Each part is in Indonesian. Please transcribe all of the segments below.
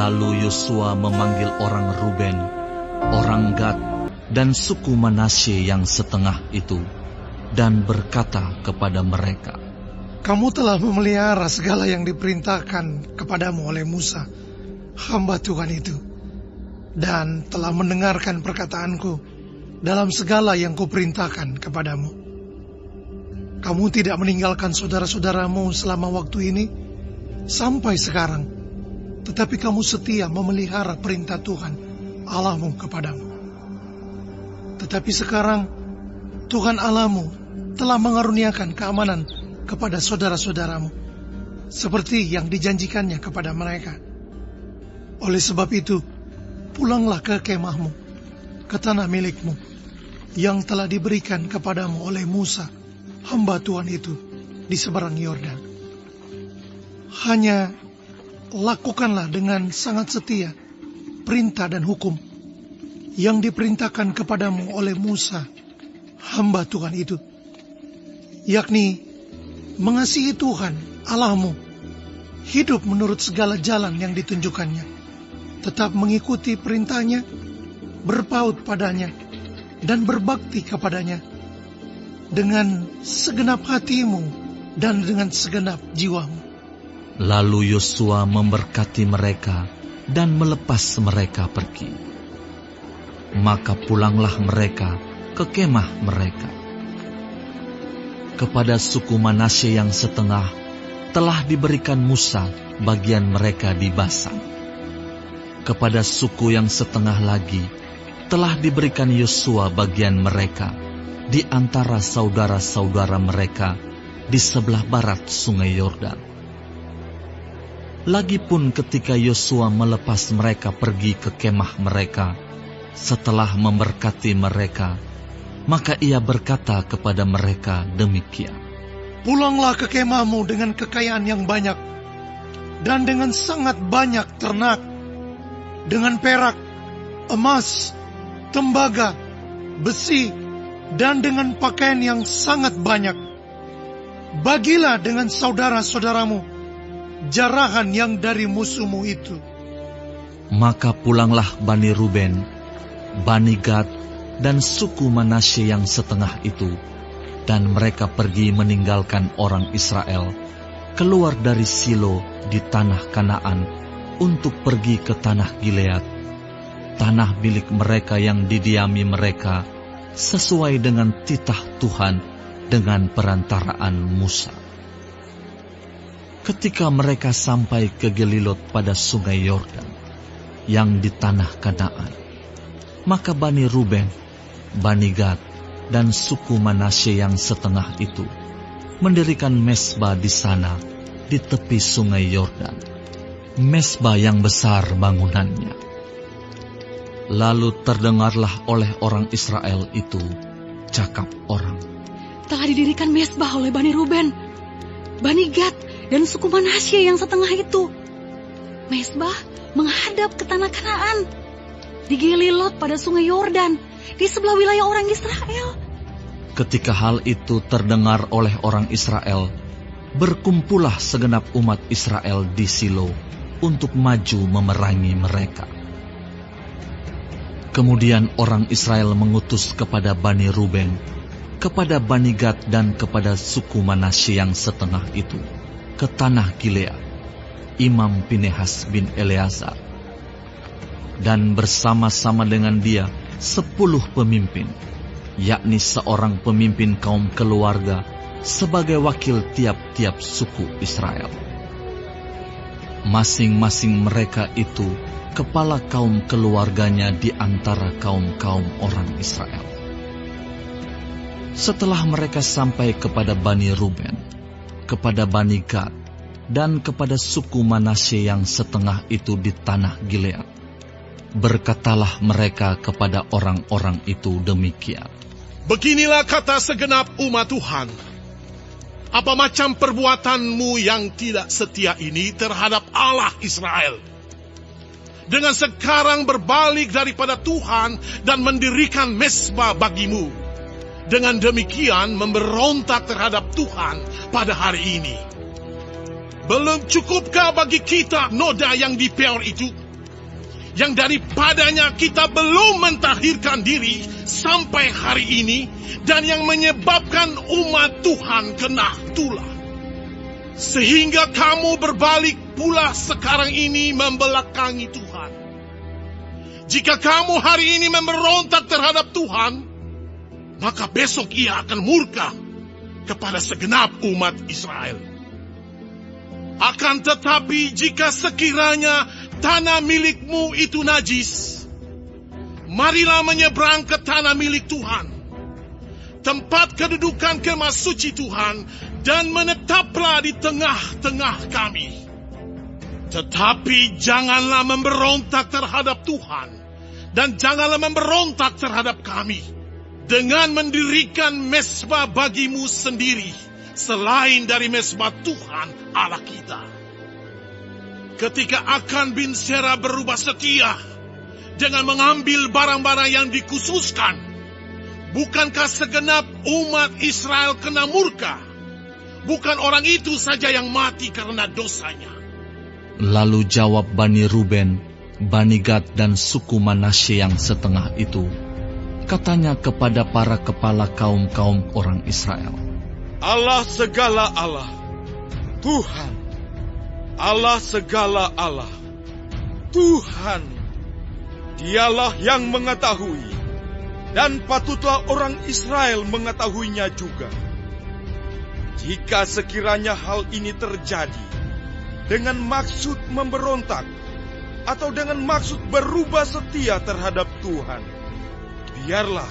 Lalu Yosua memanggil orang Ruben, orang Gad, dan suku Manasye yang setengah itu, dan berkata kepada mereka, "Kamu telah memelihara segala yang diperintahkan kepadamu oleh Musa, hamba Tuhan itu, dan telah mendengarkan perkataanku dalam segala yang kuperintahkan kepadamu. Kamu tidak meninggalkan saudara-saudaramu selama waktu ini sampai sekarang, tetapi kamu setia memelihara perintah Tuhan Allahmu kepadamu. Tetapi sekarang Tuhan Allahmu telah mengaruniakan keamanan kepada saudara-saudaramu, seperti yang dijanjikannya kepada mereka. Oleh sebab itu, pulanglah ke kemahmu, ke tanah milikmu, yang telah diberikan kepadamu oleh Musa, hamba Tuhan itu, di seberang Yordan. Hanya lakukanlah dengan sangat setia perintah dan hukum yang diperintahkan kepadamu oleh Musa, hamba Tuhan itu, yakni mengasihi Tuhan Allahmu, hidup menurut segala jalan yang ditunjukkannya, tetap mengikuti perintahnya, berpaut padanya, dan berbakti kepadanya dengan segenap hatimu dan dengan segenap jiwamu." Lalu Yosua memberkati mereka dan melepas mereka pergi. Maka pulanglah mereka ke kemah mereka. Kepada suku Manasye yang setengah telah diberikan Musa bagian mereka di Basan. Kepada suku yang setengah lagi telah diberikan Yosua bagian mereka di antara saudara-saudara mereka di sebelah barat sungai Yordan. Lagipun ketika Yosua melepas mereka pergi ke kemah mereka, setelah memberkati mereka, maka ia berkata kepada mereka demikian, "Pulanglah ke kemahmu dengan kekayaan yang banyak, dan dengan sangat banyak ternak, dengan perak, emas, tembaga, besi, dan dengan pakaian yang sangat banyak. Bagilah dengan saudara-saudaramu jarahan yang dari musuhmu itu." Maka pulanglah Bani Ruben, Bani Gad, dan suku Manasye yang setengah itu, dan mereka pergi meninggalkan orang Israel, keluar dari Silo di tanah Kanaan untuk pergi ke tanah Gilead, tanah milik mereka yang didiami mereka, sesuai dengan titah Tuhan dengan perantaraan Musa. Ketika mereka sampai ke Gelilot pada sungai Yordan, yang di tanah Kanaan, maka Bani Ruben, Bani Gad, dan suku Manasye yang setengah itu mendirikan mezbah di sana, di tepi sungai Yordan, mezbah yang besar bangunannya. Lalu terdengarlah oleh orang Israel itu cakap orang, "Telah didirikan mezbah oleh Bani Ruben, Bani Gad, dan suku Manasye yang setengah itu. Mezbah menghadap ke tanah Kanaan, di Gelilot pada sungai Yordan, di sebelah wilayah orang Israel." Ketika hal itu terdengar oleh orang Israel, berkumpullah segenap umat Israel di Silo untuk maju memerangi mereka. Kemudian orang Israel mengutus kepada Bani Ruben, kepada Bani Gad, dan kepada suku Manasye yang setengah itu ke tanah Gilead, Imam Pinehas bin Eleazar, dan bersama-sama dengan dia 10 pemimpin, yakni seorang pemimpin kaum keluarga sebagai wakil tiap-tiap suku Israel. Masing-masing mereka itu kepala kaum keluarganya di antara kaum-kaum orang Israel. Setelah mereka sampai kepada Bani Ruben, kepada Bani Gad, dan kepada suku Manasye yang setengah itu di tanah Gilead, berkatalah mereka kepada orang-orang itu demikian, "Beginilah kata segenap umat Tuhan. Apa macam perbuatanmu yang tidak setia ini terhadap Allah Israel, dengan sekarang berbalik daripada Tuhan dan mendirikan mezbah bagimu, dengan demikian memberontak terhadap Tuhan pada hari ini? Belum cukupkah bagi kita noda yang di Peor itu, yang daripadanya kita belum mentahirkan diri sampai hari ini, dan yang menyebabkan umat Tuhan kena tulah. Sehingga kamu berbalik pula sekarang ini membelakangi Tuhan. Jika kamu hari ini memberontak terhadap Tuhan, maka besok Ia akan murka kepada segenap umat Israel. Akan tetapi jika sekiranya tanah milikmu itu najis, marilah menyeberang ke tanah milik Tuhan, tempat kedudukan kemah suci Tuhan, dan menetaplah di tengah-tengah kami. Tetapi janganlah memberontak terhadap Tuhan, dan janganlah memberontak terhadap kami, dengan mendirikan mezbah bagimu sendiri, selain dari mezbah Tuhan Allah kita. Ketika Akan bin Zerah berubah setia dengan mengambil barang-barang yang dikhususkan, bukankah segenap umat Israel kena murka? Bukan orang itu saja yang mati karena dosanya. Lalu jawab Bani Ruben, Bani Gad, dan suku Manasye yang setengah itu, katanya kepada para kepala kaum-kaum orang Israel, Allah segala Allah, Tuhan, Allah segala Allah, Tuhan, Dialah yang mengetahui, dan patutlah orang Israel mengetahuinya juga. Jika sekiranya hal ini terjadi dengan maksud memberontak atau dengan maksud berubah setia terhadap Tuhan, biarlah,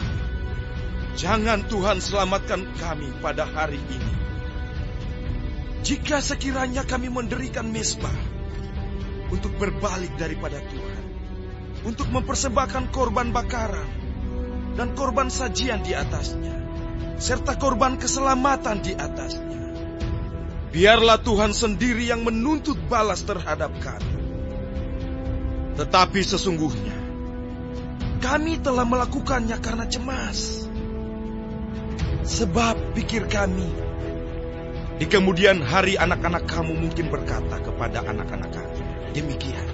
jangan Tuhan selamatkan kami pada hari ini. Jika sekiranya kami mendirikan mezbah untuk berbalik daripada Tuhan, untuk mempersembahkan korban bakaran dan korban sajian di atasnya, serta korban keselamatan di atasnya, biarlah Tuhan sendiri yang menuntut balas terhadap kami. Tetapi sesungguhnya kami telah melakukannya karena cemas. Sebab pikir kami, di kemudian hari anak-anak kamu mungkin berkata kepada anak-anak kami demikian,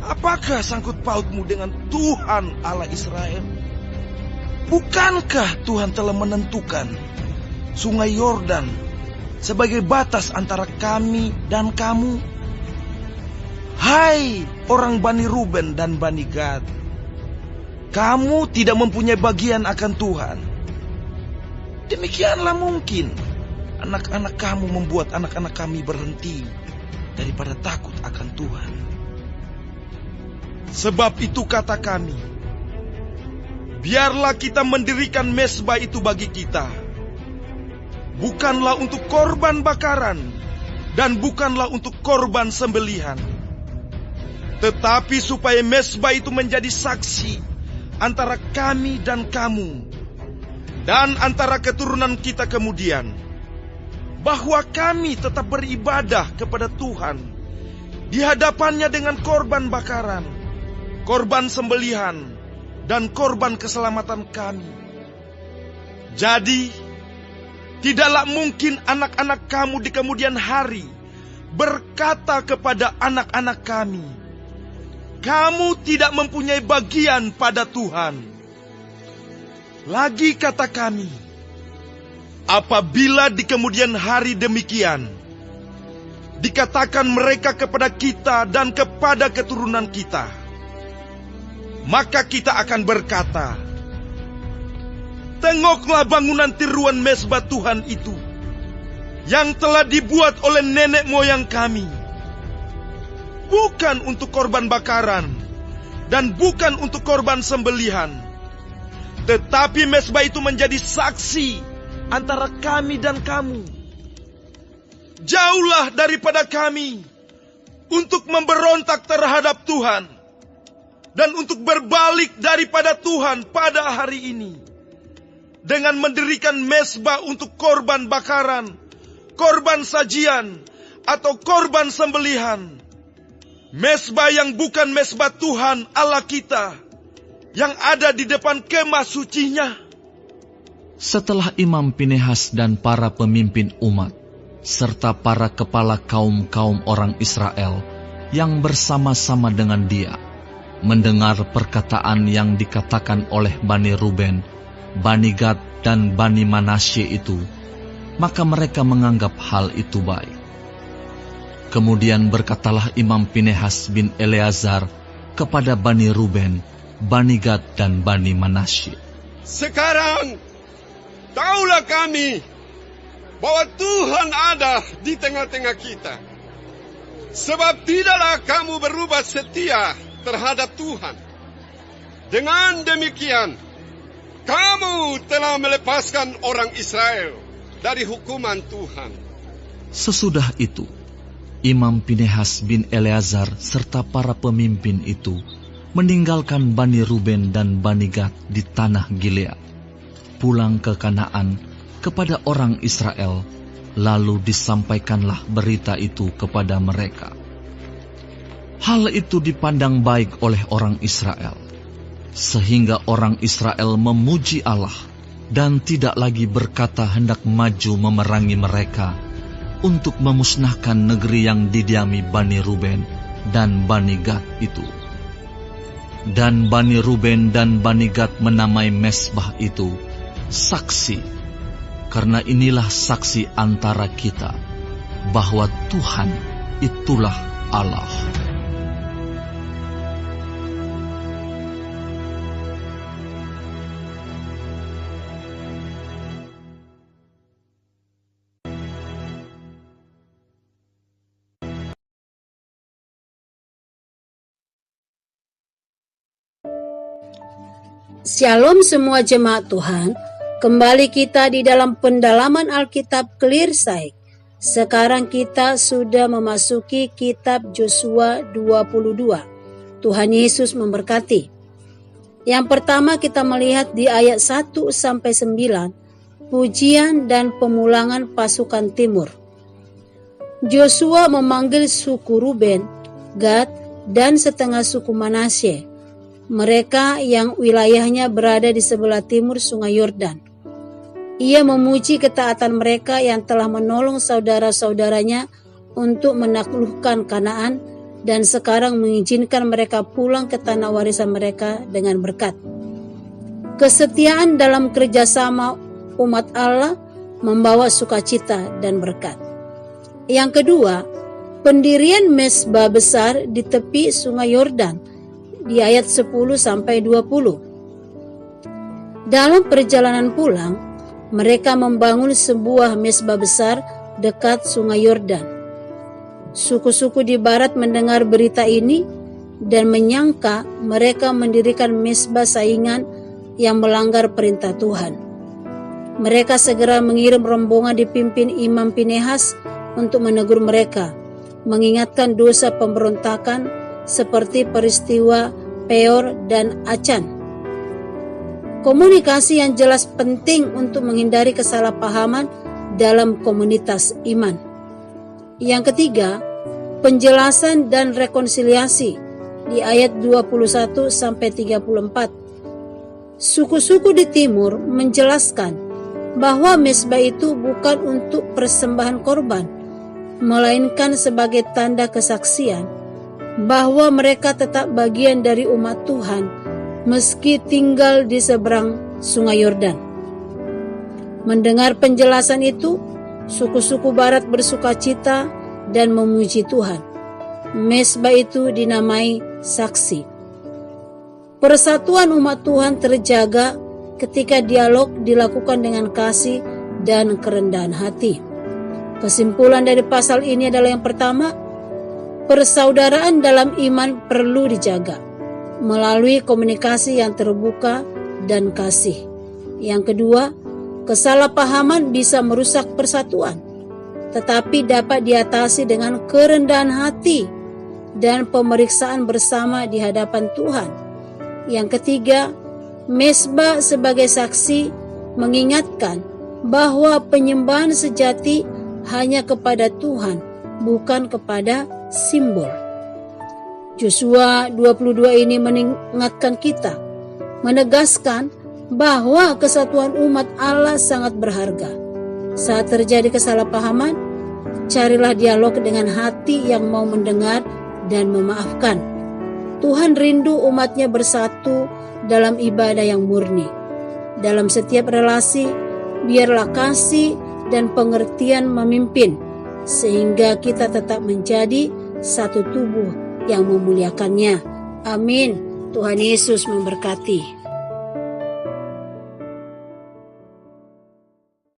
apakah sangkut pautmu dengan Tuhan Allah Israel? Bukankah Tuhan telah menentukan sungai Yordan sebagai batas antara kami dan kamu? Hai orang Bani Ruben dan Bani Gad, kamu tidak mempunyai bagian akan Tuhan. Demikianlah mungkin anak-anak kamu membuat anak-anak kami berhenti daripada takut akan Tuhan. Sebab itu kata kami, biarlah kita mendirikan mezbah itu bagi kita, bukanlah untuk korban bakaran dan bukanlah untuk korban sembelihan, tetapi supaya mezbah itu menjadi saksi antara kami dan kamu, dan antara keturunan kita kemudian, bahwa kami tetap beribadah kepada Tuhan di hadapannya dengan korban bakaran, korban sembelihan, dan korban keselamatan kami. Jadi, tidaklah mungkin anak-anak kamu di kemudian hari berkata kepada anak-anak kami, kamu tidak mempunyai bagian pada Tuhan. Lagi kata kami, apabila di kemudian hari demikian dikatakan mereka kepada kita dan kepada keturunan kita, maka kita akan berkata, tengoklah bangunan tiruan mezbah Tuhan itu yang telah dibuat oleh nenek moyang kami, bukan untuk korban bakaran dan bukan untuk korban sembelihan, tetapi mezbah itu menjadi saksi antara kami dan kamu. Jauhlah daripada kami untuk memberontak terhadap Tuhan dan untuk berbalik daripada Tuhan pada hari ini dengan mendirikan mezbah untuk korban bakaran, korban sajian, atau korban sembelihan. Mezbah yang bukan mezbah Tuhan Allah kita yang ada di depan kemah sucinya. Setelah Imam Pinehas dan para pemimpin umat, serta para kepala kaum-kaum orang Israel yang bersama-sama dengan dia, mendengar perkataan yang dikatakan oleh Bani Ruben, Bani Gad, dan Bani Manasye itu, maka mereka menganggap hal itu baik. Kemudian berkatalah Imam Pinehas bin Eleazar kepada Bani Ruben, Bani Gad, dan Bani Manasye, Sekarang, taulah kami bahwa Tuhan ada di tengah-tengah kita. Sebab tidaklah kamu berubah setia terhadap Tuhan. Dengan demikian, kamu telah melepaskan orang Israel dari hukuman Tuhan. Sesudah itu, Imam Pinehas bin Eleazar serta para pemimpin itu meninggalkan Bani Ruben dan Bani Gad di tanah Gilead, pulang ke Kanaan kepada orang Israel, lalu disampaikanlah berita itu kepada mereka. Hal itu dipandang baik oleh orang Israel, sehingga orang Israel memuji Allah dan tidak lagi berkata hendak maju memerangi mereka untuk memusnahkan negeri yang didiami Bani Ruben dan Bani Gad itu. Dan Bani Ruben dan Bani Gad menamai mezbah itu saksi, karena inilah saksi antara kita bahwa Tuhan itulah Allah. Shalom semua jemaat Tuhan, kembali kita di dalam pendalaman Alkitab Clear Sight. Sekarang kita sudah memasuki kitab Yosua 22. Tuhan Yesus memberkati. Yang pertama kita melihat di ayat 1-9, pujian dan pemulangan pasukan timur. Yosua memanggil suku Ruben, Gad, dan setengah suku Manasye, mereka yang wilayahnya berada di sebelah timur sungai Yordan. Ia memuji ketaatan mereka yang telah menolong saudara-saudaranya untuk menaklukkan Kanaan dan sekarang mengizinkan mereka pulang ke tanah warisan mereka dengan berkat. Kesetiaan dalam kerjasama umat Allah membawa sukacita dan berkat. Yang kedua, pendirian mezbah besar di tepi sungai Yordan di ayat 10-20. Dalam perjalanan pulang, mereka membangun sebuah mezbah besar dekat sungai Yordan. Suku-suku di barat mendengar berita ini dan menyangka mereka mendirikan mezbah saingan yang melanggar perintah Tuhan. Mereka segera mengirim rombongan dipimpin Imam Pinehas untuk menegur mereka, mengingatkan dosa pemberontakan seperti peristiwa Peor dan Acan. Komunikasi yang jelas penting untuk menghindari kesalahpahaman dalam komunitas iman. Yang ketiga, penjelasan dan rekonsiliasi di ayat 21-34. Suku-suku di timur menjelaskan bahwa mezbah itu bukan untuk persembahan korban, melainkan sebagai tanda kesaksian bahwa mereka tetap bagian dari umat Tuhan meski tinggal di seberang sungai Yordan. Mendengar penjelasan itu, suku-suku barat bersukacita dan memuji Tuhan. Mezbah itu dinamai saksi. Persatuan umat Tuhan terjaga ketika dialog dilakukan dengan kasih dan kerendahan hati. Kesimpulan dari pasal ini adalah yang pertama, persaudaraan dalam iman perlu dijaga melalui komunikasi yang terbuka dan kasih. Yang kedua, kesalahpahaman bisa merusak persatuan, tetapi dapat diatasi dengan kerendahan hati dan pemeriksaan bersama di hadapan Tuhan. Yang ketiga, mezbah sebagai saksi mengingatkan bahwa penyembahan sejati hanya kepada Tuhan, bukan kepada simbol. Yosua 22 ini mengingatkan kita, menegaskan bahwa kesatuan umat Allah sangat berharga. Saat terjadi kesalahpahaman, carilah dialog dengan hati yang mau mendengar dan memaafkan. Tuhan rindu umatnya bersatu dalam ibadah yang murni. Dalam setiap relasi, biarlah kasih dan pengertian memimpin, sehingga kita tetap menjadi satu tubuh yang memuliakannya. Amin. Tuhan Yesus memberkati.